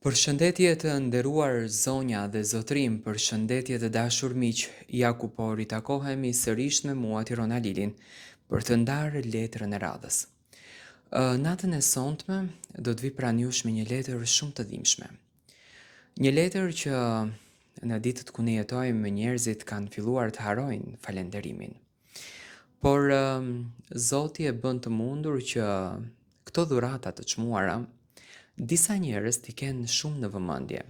Përshëndetje të nderuar zonja dhe zotrim, përshëndetje të dashur miq, ja ku po ritakohemi sërish me mua Tirona Lilin për të ndarë letrën e radhës. Natën e sontme do të vi pranë jush me një letër shumë të dhimbshme. Një letër që në ditët ku ne jetojmë njerëzit kanë filluar të harojnë falenderimin. Por Zoti e bën të mundur që këto dhurata të çmuara disa njerëz t'i kenë shumë në vëmendje.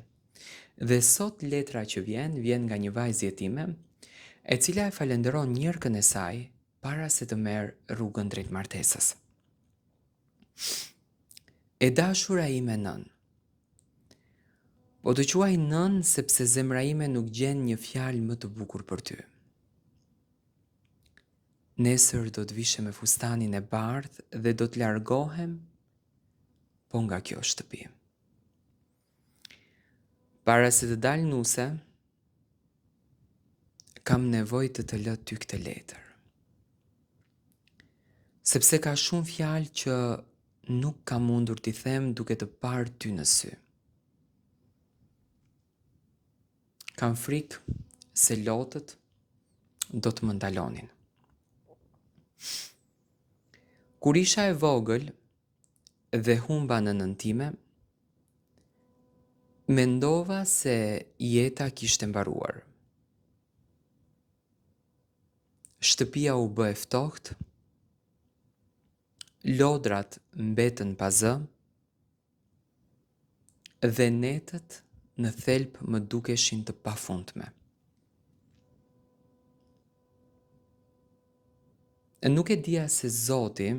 Dhe sot letra që vjen nga një vajzë jetime, e cila e falenderon njërkën e saj para se të merë rrugën drejt martesës. E dashura ime nën. Po të quaj nën sepse zemra ime nuk gjen një fjalë më të bukur për ty. Nesër do të vishe me fustanin e bardhë dhe do të largohem, po nga kjo shtëpi. Para se të dalë nuse, kam nevojë të lë ty këtë letër. Sepse ka shumë fjalë që nuk kam mundur t'i them duke të parë ty në sy. Kam frikë se lotët do të më ndalonin. Kur isha e vogël dhe humba nënën time, mendova se jeta kishte mbaruar. Shtëpia u bë e ftohtë, lodrat mbetën pa zë dhe netët në thelb më dukeshin të pafundme. Nuk e dija se Zoti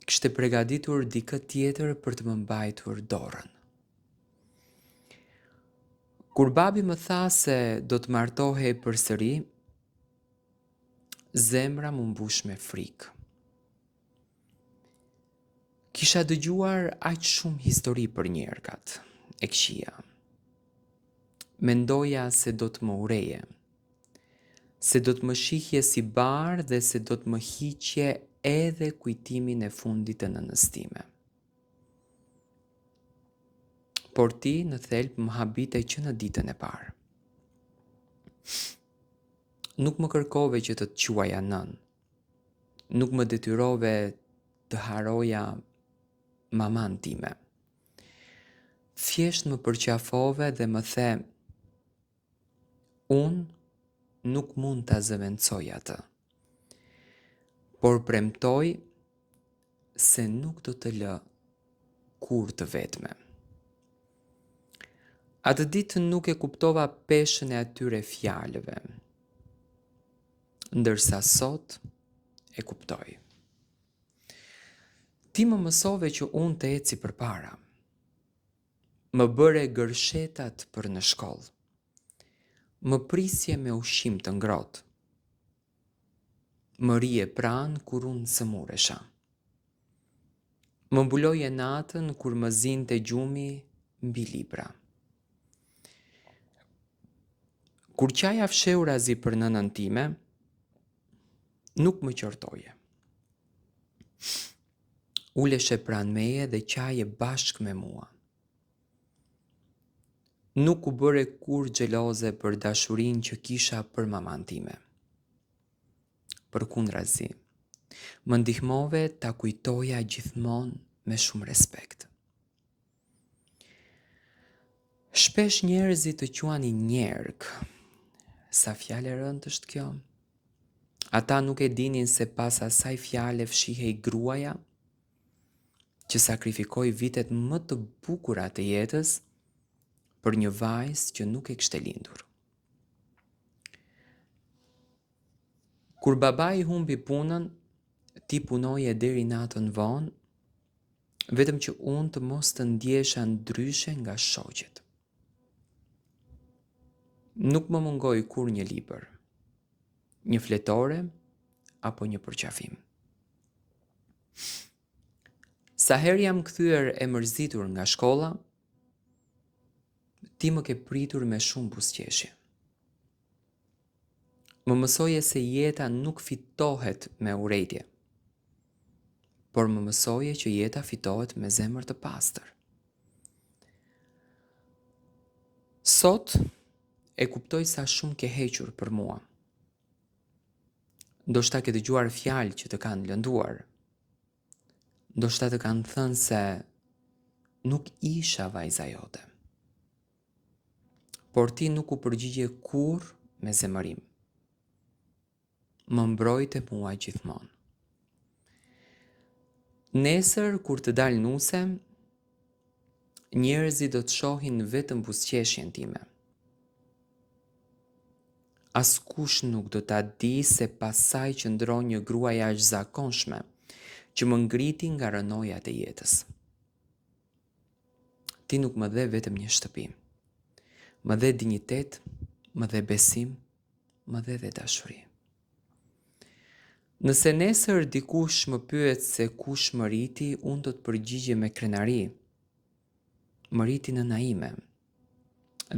kishte përgatitur dikë tjetër për të më mbajtur dorën. Kur babi më tha se do të martohej përsëri, zemra më mbush me frikë. Kisha dëgjuar aq shumë histori për njerëkat e këqija. Mendoja se do të më ureje, se do të më shihje si bardhë dhe se do të më hiqje edhe kujtimin e fundit të nënës time. Por ti në thelb më habite që në ditën e parë. Nuk më kërkove që të quaja nën. Nuk më detyrove të haroja maman time. Thjesht më përqafove dhe më the, unë nuk mund ta zëvendësoj atë, por premtoj se nuk do të lë kur të vetme. Atë ditë nuk e kuptova peshën e atyre fjalëve, ndërsa sot e kuptoj. Ti më mësove që unë të eci përpara. Më bëre gërshetat për në shkollë. Më prisje me ushqim të ngrohtë. Më rije pranë kur unë sëmuresha. Më mbuloje natën kur më zinte gjumi mbi libra. Kur qaja fshehurazi për nënën time, nuk më qortoje. Uleshe pranë meje dhe qaje bashkë me mua. Nuk u bëre kur xheloze për dashurinë që kisha për maman time. Përkundrazi, më ndihmove ta kujtoja gjithmonë me shumë respekt. Shpesh njerëzit të quanin njerëk. Sa fjalë e rëndë është kjo? Ata nuk e dinin se pas asaj fjale fshihej gruaja që sakrifikoi vitet më të bukura të jetës për një vajzë që nuk e kishte lindur. Kur babai humbi punën, ti punoje deri natën vonë, vetëm që unë të mos të ndjesha ndryshe nga shoqet. Nuk më mungoi kur një libër, një fletore apo një përqafim. Sa herë jam kthyer e mërzitur nga shkolla, ti më ke pritur me shumë buzëqeshje. Më mësoje se jeta nuk fitohet me urrejtje, por më mësoje që jeta fitohet me zemër të pastër. Sot e kuptoj sa shumë ke hequr për mua. Ndoshta ke dëgjuar fjalë që të kanë lënduar. Ndoshta të kanë thënë se nuk isha vajza jote. Por ti nuk u përgjigje kur me zemërim. Më mbrojte mua gjithmonë. Nesër kur të dalë nuse, njerëzit do të shohin vetëm buzëqeshjen time. Askush nuk do ta di se pasaj qëndron një grua jashtëzakonshme që më ngriti nga rënojat e jetës. Ti nuk më dhe vetëm një shtëpi. Më dhe dinjitet, më dhe besim, më dhe dashuri. Nëse nesër dikush më pyet se kush më riti, unë do të përgjigje me krenari. Më riti nëna ime.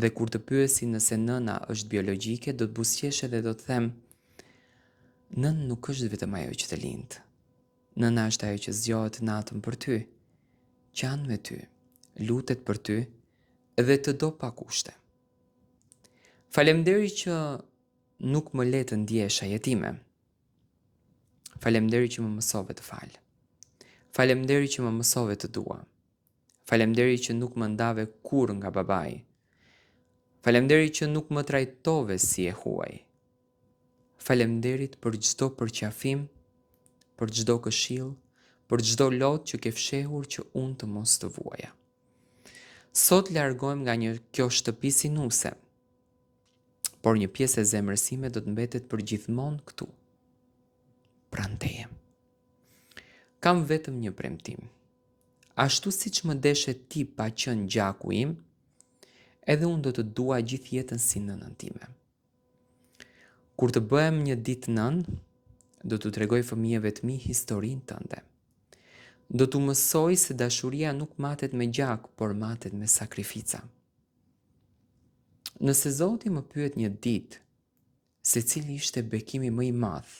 Dhe kur të pyesi nëse nëna është biologjike, do të buzëqeshe dhe do të them, nën nuk është vetëm ajo që të lindë. Nëna është ajo që zgjohet natën për ty, qan me ty, lutet për ty dhe të do pa kushte. Faleminderit që nuk më le të ndjesha jetime. Faleminderit që më mësove të fal. Faleminderit që më mësove të dua. Faleminderit që nuk më ndave kur nga babai. Faleminderit që nuk më trajtove si e huaj. Faleminderit për çdo përqafim, për çdo këshill, për çdo lot që ke fshehur që unë të mos të vuaja. Sot largohem nga kjo shtëpi sinuse, por një pjesë e zemrës sime do të mbetet për gjithmonë këtu. Pranë teje. Kam vetëm një premtim. Ashtu siç më deshe ti pa qenë gjaku im, edhe unë do të dua gjithë jetën si nënën time. Kur të bëhem një ditë nën, do t'u tregoj fëmijëve të mi historinë tënde. Do t'u mësoj se dashuria nuk matet me gjak, por matet me sakrifica. Nëse Zoti më pyet një ditë se cili ishte bekimi më i madh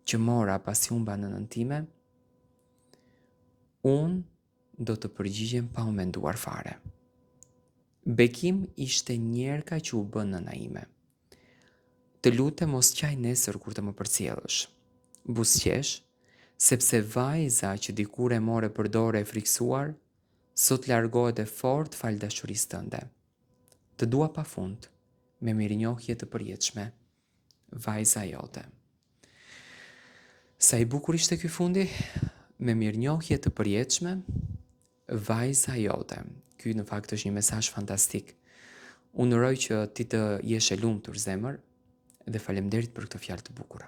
që mora pasi humba nënën time, unë do të përgjigjem pa u menduar fare. Bekim ishte njerka që u bën nëna ime. Të lutem mos qaj nesër kur të më përcjellësh. Buzëqesh, sepse vajza që dikur e more për dorë e friksuar, sot largohet e fort fal dashurisë tënde. Të dua pafund, me mirënjohje të përjetshme, vajza jote. Sa i bukur ishte ky fundi, me mirënjohje të përjetshme, vajza jote. Ky në fakt është një mesazh fantastik. Unë uroj që ti të jesh e lumtur zemër dhe faleminderit për këtë fjalë të bukura.